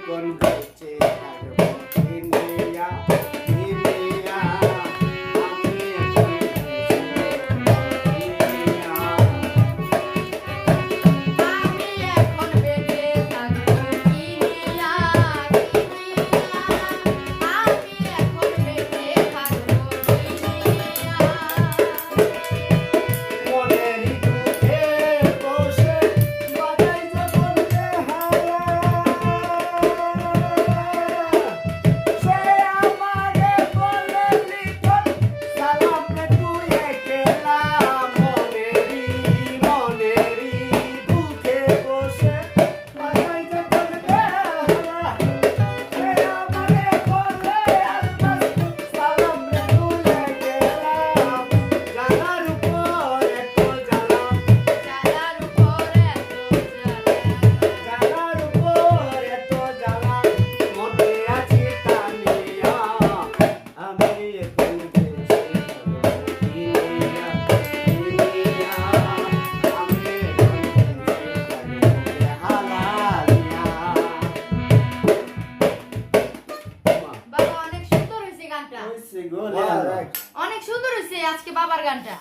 এখন বেঁচে থাকবো কিনিয়া কিনিয়া আমি এখন আমি এখন বেঁচে থাকবো কিনিয়া আমি এখন বেঁচে থাকবো কিনিয়া মনেরই দুঃখে বসে বাজাই যখন বেহালা সে আমারে বলে লিখন সালাম রে তুই একলা মনেরই দুঃখে বসে বাজাই যখন বেহালা সে আমারে বলে আলমাস সালাম রে তুই একলা জানার উপর এত জ্বালা জালার উপর এত জ্বালা জানার উপর এত জ্বালা মনে আছে টানিয়া আমি এখন বেঁচে থাকবো কিনিয়া কিনিয়া আমি এখন বেঁচে থাকবো হালালিয়া বাবা অনেক সুন্দর হয়েছে গানটা ওই সে গোলে অনেক সুন্দর হয়েছে আজকে বাবার গানটা